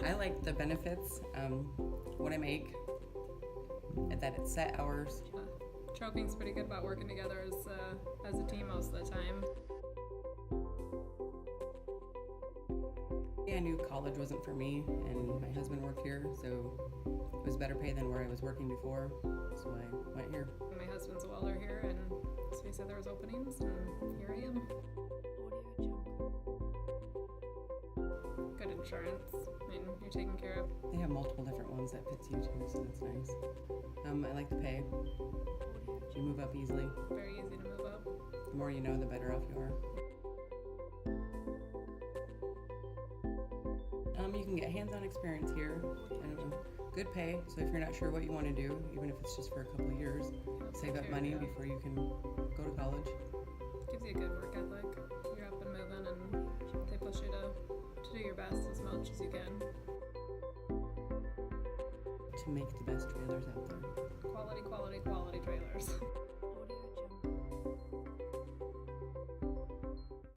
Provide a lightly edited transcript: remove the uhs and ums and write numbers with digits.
I like the benefits, what I make, and that it's set hours. Choking's pretty good about working together as a team most of the time. I knew college wasn't for me, and my husband worked here, so it was better pay than where I was working before, so I went here. My husband's a welder here, and so he said there was openings, and here I am. Good insurance. I mean, you're taken care of. They have multiple different ones that fits you too, so that's nice. I like the pay. You move up easily. Very easy to move up. The more you know, the better off you are. You can get hands-on experience here. Good pay, so if you're not sure what you want to do, even if it's just for a couple of years, save up money before you can go to college. Gives you a good work ethic. You're up and moving, and they push you to do your best as much as you can. To make the best trailers out there. Quality trailers.